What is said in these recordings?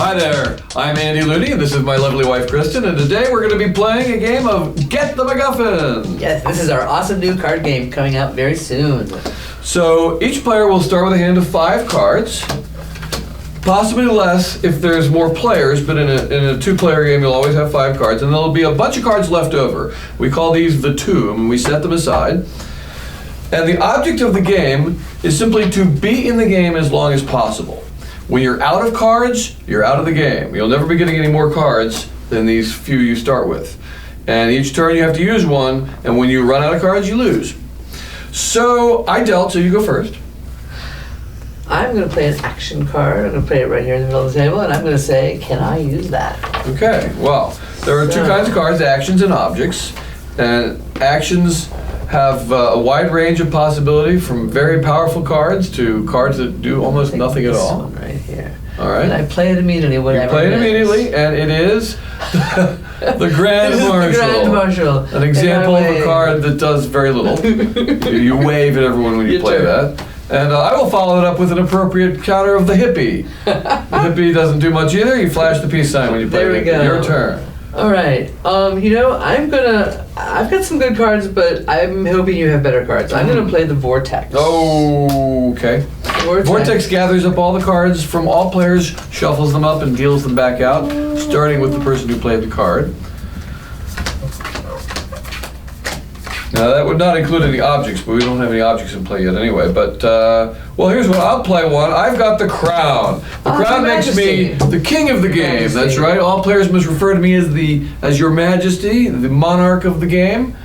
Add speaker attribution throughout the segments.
Speaker 1: Hi there, I'm Andy Looney, and this is my lovely wife, Kristen, and today we're going to be playing a game of Get the MacGuffin.
Speaker 2: Yes, this is our awesome new card game coming out very soon.
Speaker 1: So each player will start with a hand of 5 cards, possibly less if there's more players, but in a 2-player game you'll always have 5 cards, and there'll be a bunch of cards left over. We call these the tomb, and we set them aside. And the object of the game is simply to be in the game as long as possible. When you're out of cards, you're out of the game. You'll never be getting any more cards than these few you start with. And each turn you have to use one, and when you run out of cards, you lose. So I dealt, so you go first.
Speaker 2: I'm going to play an action card. I'm going to play it right here in the middle of the table, and I'm going to say, can I use that?
Speaker 1: Okay, well, there are 2 kinds of cards, actions and objects. And actions have a wide range of possibility, from very powerful cards to cards that do almost nothing at all.
Speaker 2: This one right here.
Speaker 1: All right.
Speaker 2: And I play it immediately, whatever.
Speaker 1: You play it immediately, and it is the Grand Marshal.
Speaker 2: The Grand Marshal.
Speaker 1: An example of a card that does very little. You wave at everyone when you play that. And I will follow it up with an appropriate counter of the hippie. The hippie doesn't do much either. You flash the peace sign when you play it. Your turn.
Speaker 2: All right. I've got some good cards, but I'm hoping you have better cards. I'm gonna play the Vortex.
Speaker 1: Oh, okay. Vortex gathers up all the cards from all players, shuffles them up, and deals them back out, starting with the person who played the card. Now that would not include any objects, but we don't have any objects in play yet anyway. But, well, here's what, I'll play one. I've got the crown. The crown makes me the king of the game. That's right. All players must refer to me as your majesty, the monarch of the game.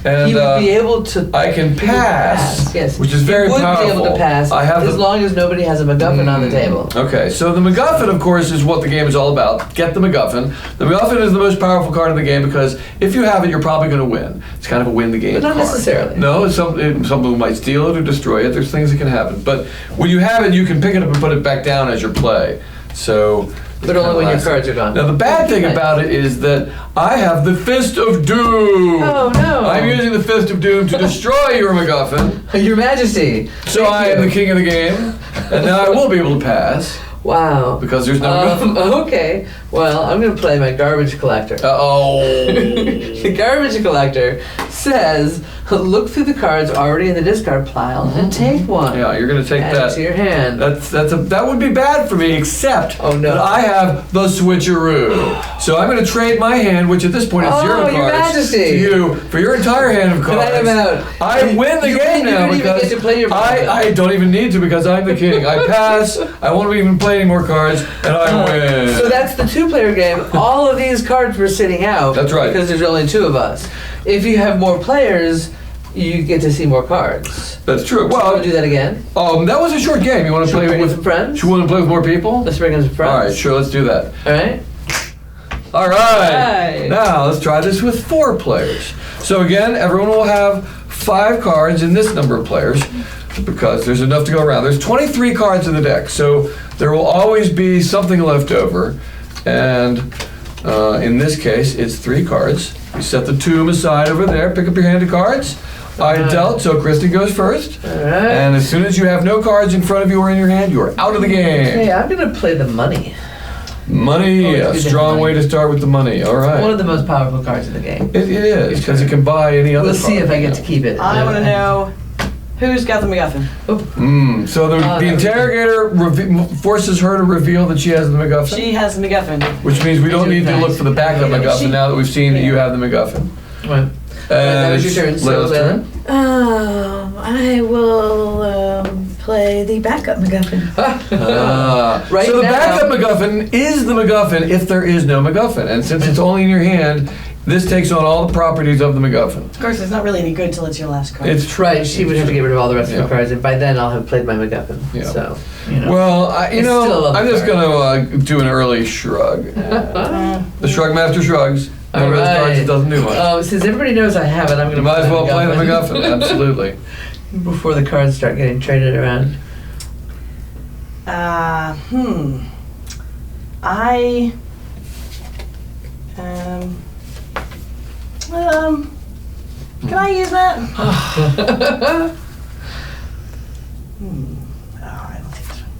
Speaker 1: And
Speaker 2: he would be able to.
Speaker 1: I can pass,
Speaker 2: yes,
Speaker 1: which is very powerful.
Speaker 2: He would be able to pass as long as nobody has a MacGuffin on the table.
Speaker 1: Okay, so the MacGuffin, of course, is what the game is all about. Get the MacGuffin. The MacGuffin is the most powerful card in the game because if you have it, you're probably going to win. It's kind of a win the game
Speaker 2: But not
Speaker 1: card.
Speaker 2: necessarily.
Speaker 1: No, someone might steal it or destroy it. There's things that can happen. But when you have it, you can pick it up and put it back down as your play. So.
Speaker 2: But only when your cards are gone.
Speaker 1: Now the bad thing about it is that I have the Fist of Doom.
Speaker 2: Oh no!
Speaker 1: I'm using the Fist of Doom to destroy your MacGuffin.
Speaker 2: Your Majesty.
Speaker 1: So I am the king of the game, and now I will be able to pass.
Speaker 2: Wow.
Speaker 1: Because there's no MacGuffin.
Speaker 2: Okay. Well, I'm going to play my garbage collector. The garbage collector says, look through the cards already in the discard pile and take one.
Speaker 1: Yeah, you're going to take
Speaker 2: Add
Speaker 1: that.
Speaker 2: it to your hand.
Speaker 1: That would be bad for me, except that I have the switcheroo. So I'm going to trade my hand, which at this point is 0
Speaker 2: Your
Speaker 1: cards,
Speaker 2: Majesty.
Speaker 1: to you for your entire hand of cards.
Speaker 2: And I'm out.
Speaker 1: I win the game now
Speaker 2: you don't
Speaker 1: because
Speaker 2: even get to play your
Speaker 1: I don't even need to because I'm the king. I pass. I won't even play any more cards, and I win.
Speaker 2: So that's the 2-player game. All of these cards were sitting out.
Speaker 1: That's right.
Speaker 2: Because there's only 2 of us. If you have more players, you get to see more cards.
Speaker 1: That's true.
Speaker 2: Well,
Speaker 1: Well,
Speaker 2: want to do that again?
Speaker 1: that was a short game. You want to play
Speaker 2: bring
Speaker 1: with
Speaker 2: some friends?
Speaker 1: You want to play with more people?
Speaker 2: Let's bring in some friends.
Speaker 1: All right, sure. Let's do that.
Speaker 2: All right.
Speaker 1: All right. Now let's try this with 4 players. So again, everyone will have 5 cards in this number of players because there's enough to go around. There's 23 cards in the deck, so there will always be something left over. And in this case, it's 3 cards. You set the tomb aside over there. Pick up your hand of cards. I dealt, so Kristen goes first.
Speaker 2: All right.
Speaker 1: And as soon as you have no cards in front of you or in your hand, you are out of the game.
Speaker 2: Okay, I'm going to play the money.
Speaker 1: Money, a strong way to start with the money. All right.
Speaker 2: One of the most powerful cards in the game.
Speaker 1: It is, because it can buy any other
Speaker 2: We'll see if I get to keep it.
Speaker 3: I want to know who's got the MacGuffin.
Speaker 1: So the interrogator forces her to reveal that she has the MacGuffin?
Speaker 3: She has the MacGuffin.
Speaker 1: Which means we don't need to look for the backup MacGuffin now that we've seen that you have the MacGuffin.
Speaker 2: Right. That was your turn. So,
Speaker 1: turn.
Speaker 4: I will play the backup MacGuffin.
Speaker 2: Right
Speaker 1: so the
Speaker 2: now,
Speaker 1: backup MacGuffin is the MacGuffin if there is no MacGuffin. And since it's only in your hand, this takes on all the properties of the MacGuffin.
Speaker 3: Of course, it's not really any good till it's your last card.
Speaker 1: It's
Speaker 2: right. She would have to get rid of all the rest of the cards, and by then I'll have played my MacGuffin.
Speaker 1: Yeah.
Speaker 2: So,
Speaker 1: Well, I'm just
Speaker 2: card.
Speaker 1: going to do an early shrug. The Shrug Master shrugs.
Speaker 2: All
Speaker 1: One of those cards that
Speaker 2: right.
Speaker 1: doesn't do much.
Speaker 2: Since everybody knows I have it, I'm going to
Speaker 1: You might as well play the MacGuffin, absolutely.
Speaker 2: Before the cards start getting traded around.
Speaker 3: Can I use that? All right, let's see this one.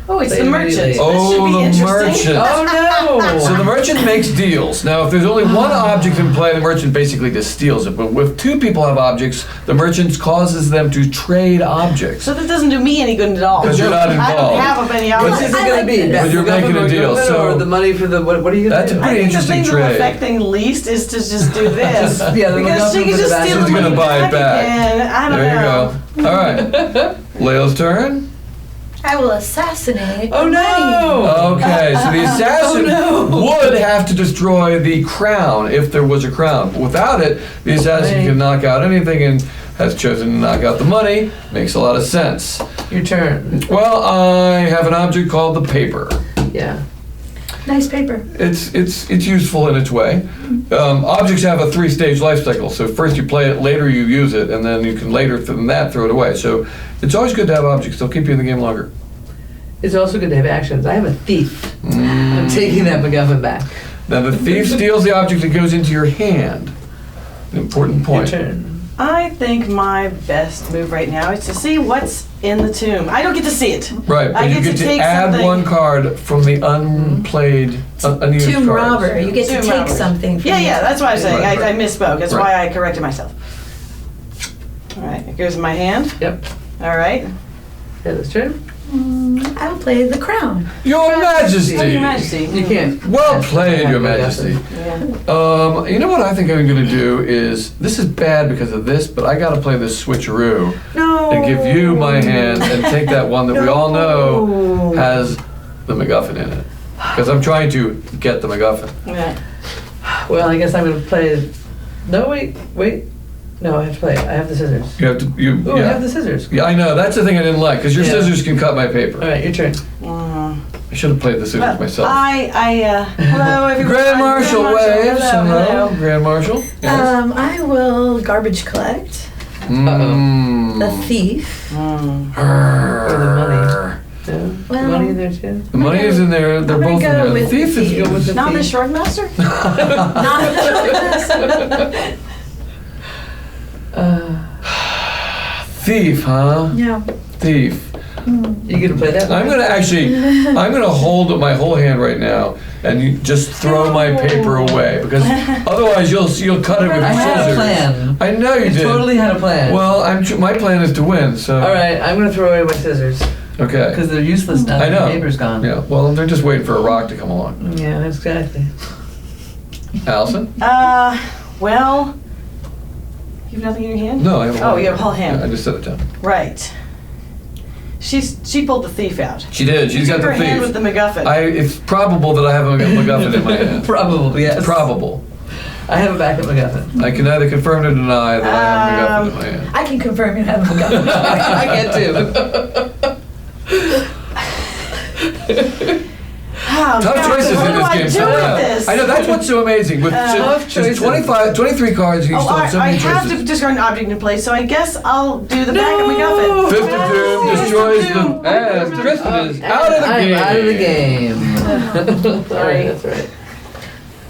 Speaker 3: Oh, it's
Speaker 2: They
Speaker 3: the merchant.
Speaker 2: really-
Speaker 3: That
Speaker 1: Oh,
Speaker 3: should be
Speaker 1: the
Speaker 3: interesting.
Speaker 1: merchant.
Speaker 2: Oh no!
Speaker 1: So the merchant makes deals. Now, if there's only one object in play, the merchant basically just steals it. But if two people have objects, the merchant causes them to trade objects.
Speaker 3: So that doesn't do me any good at all.
Speaker 1: 'Cause you're not
Speaker 3: I don't
Speaker 1: involved.
Speaker 3: have any
Speaker 2: What's
Speaker 3: objects.
Speaker 2: this going to be?
Speaker 1: But you're making a deal, so-
Speaker 2: or the money for the what are you going
Speaker 1: That's
Speaker 2: to do?
Speaker 1: a pretty
Speaker 3: I think the
Speaker 1: interesting
Speaker 3: thing that will
Speaker 1: trade.
Speaker 3: affect things least is to just do this.
Speaker 2: Yeah, the
Speaker 3: because she
Speaker 2: MacGuffin
Speaker 3: can
Speaker 2: for
Speaker 3: just
Speaker 2: the
Speaker 3: steal
Speaker 2: basket.
Speaker 3: the
Speaker 1: She's
Speaker 3: money
Speaker 1: gonna buy it back.
Speaker 3: again. I don't
Speaker 1: There you
Speaker 3: know.
Speaker 1: go. All right. Layla's turn.
Speaker 4: I will assassinate.
Speaker 2: Oh
Speaker 4: the money.
Speaker 2: no!
Speaker 1: Okay, so the assassin
Speaker 2: Oh, no.
Speaker 1: would have to destroy the crown if there was a crown. But without it, the assassin
Speaker 2: Right.
Speaker 1: can knock out anything and has chosen to knock out the money. Makes a lot of sense.
Speaker 2: Your turn.
Speaker 1: Well, I have an object called the paper.
Speaker 2: Yeah.
Speaker 4: Nice paper.
Speaker 1: It's useful in its way. Objects have a 3-stage life cycle. So first you play it, later you use it, and then you can later from that throw it away. So it's always good to have objects. They'll keep you in the game longer.
Speaker 2: It's also good to have actions. I have a thief. I'm taking that MacGuffin back.
Speaker 1: Now the thief steals the object that goes into your hand. An important
Speaker 2: Your
Speaker 1: point.
Speaker 2: turn.
Speaker 3: I think my best move right now is to see what's in the tomb. I don't get to see it.
Speaker 1: Right, but
Speaker 3: I
Speaker 1: you
Speaker 3: get
Speaker 1: get
Speaker 3: to
Speaker 1: to
Speaker 3: take
Speaker 1: add
Speaker 3: something.
Speaker 1: one card from the unplayed, unused
Speaker 4: Tomb
Speaker 1: cards.
Speaker 4: robber. You get to
Speaker 3: Tomb
Speaker 4: take
Speaker 3: robber.
Speaker 4: something from
Speaker 3: Yeah,
Speaker 4: the-
Speaker 3: that's what I was saying.
Speaker 1: Right,
Speaker 3: I
Speaker 1: right.
Speaker 3: misspoke. That's
Speaker 1: Right.
Speaker 3: why I corrected myself. All right, it goes in my hand.
Speaker 2: Yep.
Speaker 3: All right.
Speaker 2: Heather's turn.
Speaker 4: I will play the crown.
Speaker 1: Your Majesty!
Speaker 3: Oh, Your Majesty.
Speaker 2: You can't.
Speaker 1: Well played, Your Majesty.
Speaker 3: Yeah.
Speaker 1: You know what I think I'm gonna do is, this is bad because of this, but I gotta play this switcheroo
Speaker 4: No.
Speaker 1: and give you my hand and take that one that we all know has the MacGuffin in it. Because I'm trying to get the MacGuffin.
Speaker 3: Yeah.
Speaker 2: Well, I guess I'm going to play. No, wait. No, I have to play. I have the scissors.
Speaker 1: You have to,
Speaker 2: Oh, I have the scissors.
Speaker 1: Yeah, I know, that's the thing I didn't like, because your
Speaker 2: Yeah.
Speaker 1: scissors can cut my paper.
Speaker 2: All right, your turn.
Speaker 1: I should have played the scissors
Speaker 3: Well,
Speaker 1: myself.
Speaker 3: hello everyone.
Speaker 1: Grand Marshal waves.
Speaker 3: Hello.
Speaker 1: Grand Marshal. Yes.
Speaker 4: I will garbage collect.
Speaker 1: Mm.
Speaker 4: The thief.
Speaker 2: Or the money. Yeah.
Speaker 4: Well,
Speaker 2: the money in there too.
Speaker 1: The money is in there. They're
Speaker 4: I'm gonna
Speaker 1: both in
Speaker 4: go
Speaker 1: there. The
Speaker 4: with
Speaker 1: thief
Speaker 4: the
Speaker 1: is
Speaker 4: thief.
Speaker 2: Go with the
Speaker 3: Not the
Speaker 2: thief.
Speaker 3: Shrug Master?
Speaker 1: thief, huh?
Speaker 4: Yeah.
Speaker 1: Thief.
Speaker 2: You gonna play that?
Speaker 1: I'm gonna hold my whole hand right now and you just throw my paper away because otherwise you'll cut it with
Speaker 2: I had a
Speaker 1: scissors.
Speaker 2: plan.
Speaker 1: I know you
Speaker 2: I
Speaker 1: did.
Speaker 2: totally had a plan.
Speaker 1: Well, my plan is to win. So.
Speaker 2: All right, I'm gonna throw away my scissors
Speaker 1: Okay.
Speaker 2: because they're useless now.
Speaker 1: I know.
Speaker 2: The paper's gone.
Speaker 1: Yeah. Well, they're just waiting for a rock to come along.
Speaker 2: Yeah, exactly.
Speaker 1: Allison?
Speaker 3: Well, you have nothing in your hand?
Speaker 1: No, I have.
Speaker 3: Oh, you have a whole hand.
Speaker 1: Yeah, I just set it down.
Speaker 3: Right. She pulled the thief out.
Speaker 1: She did. She's got
Speaker 3: Took
Speaker 1: the
Speaker 3: her hand with
Speaker 1: thief.
Speaker 3: the MacGuffin.
Speaker 1: It's probable that I have a MacGuffin in my hand.
Speaker 2: Probably yes.
Speaker 1: Probable.
Speaker 2: I have a backup MacGuffin.
Speaker 1: I can neither confirm nor deny that I have a MacGuffin in my hand.
Speaker 4: I can confirm you have a gun.
Speaker 2: I can too.
Speaker 3: Oh,
Speaker 1: Tough
Speaker 3: God,
Speaker 1: choices
Speaker 3: what
Speaker 1: in
Speaker 3: do
Speaker 1: this
Speaker 3: I
Speaker 1: game.
Speaker 3: do
Speaker 1: so
Speaker 3: with
Speaker 1: far.
Speaker 3: this?
Speaker 1: I know that's what's so amazing. With
Speaker 2: Tough
Speaker 1: just
Speaker 2: choices.
Speaker 1: 23 cards, and you
Speaker 3: Oh,
Speaker 1: still have so
Speaker 3: I
Speaker 1: many
Speaker 3: have
Speaker 1: choices.
Speaker 3: to discard an object in place, so I guess I'll do the backup
Speaker 2: No!
Speaker 3: MacGuffin.
Speaker 1: Fifth of Doom destroys the. As Tristan is out of the
Speaker 2: I'm
Speaker 1: game.
Speaker 2: out of the game.
Speaker 3: Sorry.
Speaker 2: That's right.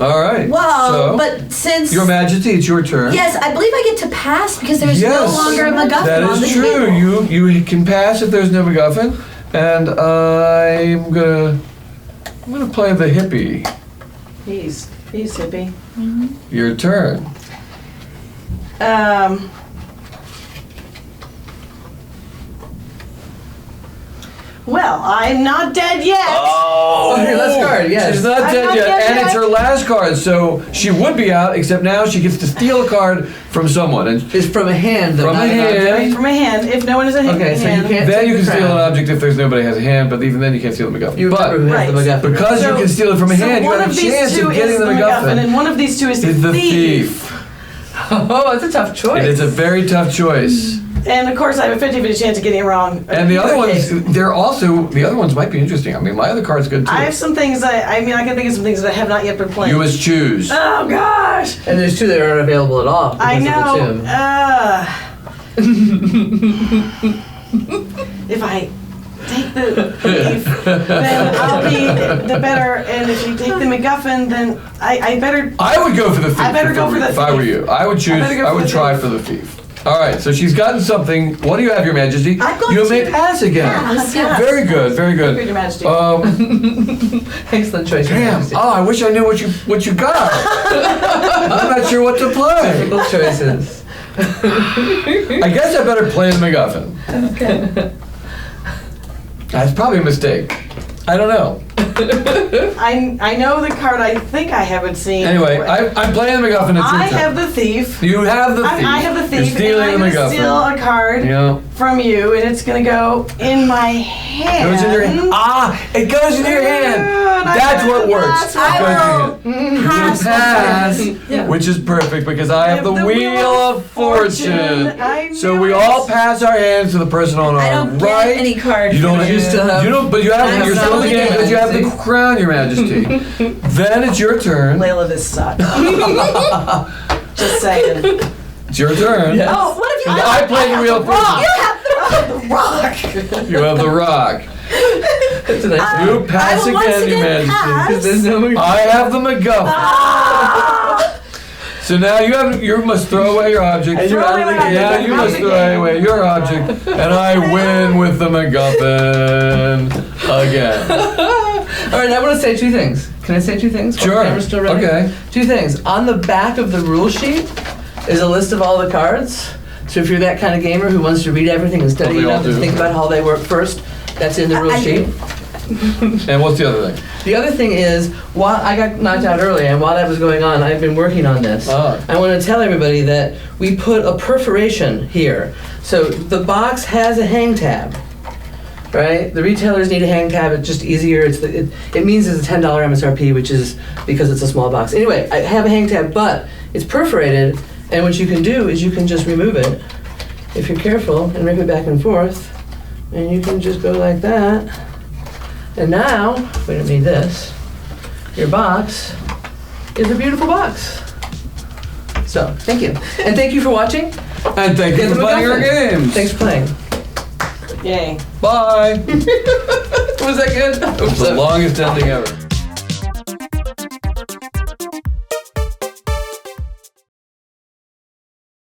Speaker 1: All right.
Speaker 4: Well,
Speaker 1: so,
Speaker 4: but since
Speaker 1: Your Majesty, it's your turn.
Speaker 4: yes, I believe I get to pass because there's
Speaker 1: Yes.
Speaker 4: no longer a MacGuffin
Speaker 1: That
Speaker 4: on the
Speaker 1: is true.
Speaker 4: table.
Speaker 1: You can pass if there's no MacGuffin, and I'm gonna play the hippie.
Speaker 3: He's hippie.
Speaker 1: Your turn.
Speaker 3: Well, I'm not dead yet.
Speaker 1: Oh,
Speaker 2: your last card, yes.
Speaker 1: She's not
Speaker 3: I'm
Speaker 1: dead
Speaker 3: not
Speaker 1: yet,
Speaker 3: dead
Speaker 1: and it's
Speaker 3: yet.
Speaker 1: her last card, so she would be out, except now she gets to steal a card from someone, and
Speaker 2: It's from a hand, though.
Speaker 1: From
Speaker 2: not
Speaker 1: a
Speaker 2: an
Speaker 1: hand.
Speaker 2: object.
Speaker 3: From a hand, if no one has a hand.
Speaker 2: Okay, so you can't.
Speaker 1: then
Speaker 2: take
Speaker 1: you
Speaker 2: the
Speaker 1: can steal
Speaker 2: crown.
Speaker 1: an object if there's nobody has a hand, but even then you can't steal the MacGuffin.
Speaker 2: You remember who
Speaker 1: But
Speaker 2: has the
Speaker 3: Right.
Speaker 2: MacGuffin.
Speaker 1: because you
Speaker 3: So-
Speaker 1: can steal it from a hand, you
Speaker 3: one
Speaker 1: have a
Speaker 3: of these
Speaker 1: chance
Speaker 3: two
Speaker 1: of getting
Speaker 3: is
Speaker 1: the MacGuffin.
Speaker 3: and one of these two is
Speaker 1: Is the
Speaker 3: thief.
Speaker 1: thief.
Speaker 2: Oh, that's a tough choice.
Speaker 1: It is a very tough choice.
Speaker 3: And of course, I have a 50-50 chance of getting it wrong.
Speaker 1: And the other
Speaker 3: In
Speaker 1: ones,
Speaker 3: case.
Speaker 1: the other ones might be interesting. I mean, my other card's good too.
Speaker 3: I have some things I can think of some things that I have not yet been playing.
Speaker 1: You must choose.
Speaker 3: Oh gosh!
Speaker 2: And there's two that aren't available at all.
Speaker 3: I
Speaker 2: because of the
Speaker 3: know.
Speaker 2: tomb.
Speaker 3: If I take the thief, then I'll be the better. And if you take the MacGuffin, then I better.
Speaker 1: I would go for the thief.
Speaker 3: I better go for the
Speaker 1: if I were
Speaker 3: thief.
Speaker 1: you. I would choose.
Speaker 3: better go
Speaker 1: I
Speaker 3: for
Speaker 1: would
Speaker 3: the
Speaker 1: try
Speaker 3: thief.
Speaker 1: for the thief. All right, so she's gotten something. What do you have, Your Majesty?
Speaker 4: I'm going
Speaker 1: You may
Speaker 4: to
Speaker 1: pass again.
Speaker 4: pass, yes.
Speaker 1: Very good, very good.
Speaker 3: Your Majesty.
Speaker 2: Excellent choice. Your
Speaker 1: Damn.
Speaker 2: Majesty.
Speaker 1: Oh, I wish I knew what you got. I'm not sure what to play.
Speaker 2: Difficult choices.
Speaker 1: I guess I better play the MacGuffin.
Speaker 4: Okay.
Speaker 1: That's probably a mistake. I don't know.
Speaker 3: I know the card. I think I haven't seen.
Speaker 1: Anyway, I'm playing the MacGuffin. It's your
Speaker 3: I
Speaker 1: turn.
Speaker 3: have the thief.
Speaker 1: You have the thief.
Speaker 3: I have the
Speaker 1: You're
Speaker 3: thief, and
Speaker 1: stealing
Speaker 3: I'm
Speaker 1: the
Speaker 3: gonna steal
Speaker 1: MacGuffin.
Speaker 3: a card
Speaker 1: Yeah.
Speaker 3: from you, and it's gonna go in my hand.
Speaker 1: Goes in your hand. Ah, it goes in your hand.
Speaker 3: Good.
Speaker 1: That's
Speaker 3: I
Speaker 1: what
Speaker 3: got
Speaker 1: works.
Speaker 3: lots
Speaker 1: It
Speaker 4: I
Speaker 1: goes in your
Speaker 4: will
Speaker 1: hand.
Speaker 4: pass.
Speaker 1: Pass,
Speaker 4: Yeah.
Speaker 1: which is perfect because I have the Wheel of Fortune.
Speaker 3: I
Speaker 1: So
Speaker 3: knew
Speaker 1: we
Speaker 3: it.
Speaker 1: all pass our hands to the person on
Speaker 4: I
Speaker 1: our
Speaker 4: don't
Speaker 1: right.
Speaker 4: get any card.
Speaker 1: You don't.
Speaker 4: for
Speaker 2: You still have-
Speaker 1: You don't. But you have.
Speaker 2: I'm
Speaker 1: You're
Speaker 2: not
Speaker 1: still in the game
Speaker 2: looking
Speaker 1: because you have the
Speaker 2: at
Speaker 1: crown, Your Majesty. Then it's your turn.
Speaker 3: Layla, this sucks. Just saying.
Speaker 1: It's your turn.
Speaker 2: Yes.
Speaker 4: Oh, what if you
Speaker 1: I play the Wheel of Fortune.
Speaker 4: You have the rock.
Speaker 1: You have the rock.
Speaker 2: That's a nice
Speaker 1: You
Speaker 2: one.
Speaker 1: pass
Speaker 4: I will once
Speaker 1: again, Your
Speaker 4: again
Speaker 1: Majesty.
Speaker 4: pass.
Speaker 2: Because there's no more.
Speaker 1: I have the MacGuffin. So now you must throw away your object.
Speaker 2: And you're out of the game.
Speaker 1: Yeah, you must throw away your object, and I win with the MacGuffin again.
Speaker 2: All right, I want to say two things. Can I say two things? while the
Speaker 1: Sure.
Speaker 2: camera's still ready?
Speaker 1: Okay.
Speaker 2: Two things. On the back of the rule sheet is a list of all the cards. So if you're that kind of gamer who wants to read everything and study
Speaker 1: Well,
Speaker 2: it
Speaker 1: we all
Speaker 2: up and
Speaker 1: do.
Speaker 2: think about how they work first, that's in the rule
Speaker 4: I
Speaker 2: sheet.
Speaker 1: And what's the other thing?
Speaker 2: The other thing is, while I got knocked out early, and while that was going on, I've been working on this.
Speaker 1: Ah.
Speaker 2: I want to tell everybody that we put a perforation here. So the box has a hang tab, right? The retailers need a hang tab. It's just easier. It means it's a $10 MSRP, which is because it's a small box. Anyway, I have a hang tab, but it's perforated, and what you can do is you can just remove it if you're careful and rip it back and forth, and you can just go like that. And now, we don't need this, your box is a beautiful box. So, thank you. And thank you for watching.
Speaker 1: And thank you
Speaker 2: Get
Speaker 1: for
Speaker 2: the
Speaker 1: playing our
Speaker 2: MacGuffin.
Speaker 1: games.
Speaker 2: Thanks for playing.
Speaker 3: Yay.
Speaker 1: Bye.
Speaker 2: Was that good?
Speaker 1: It's the longest ending ever.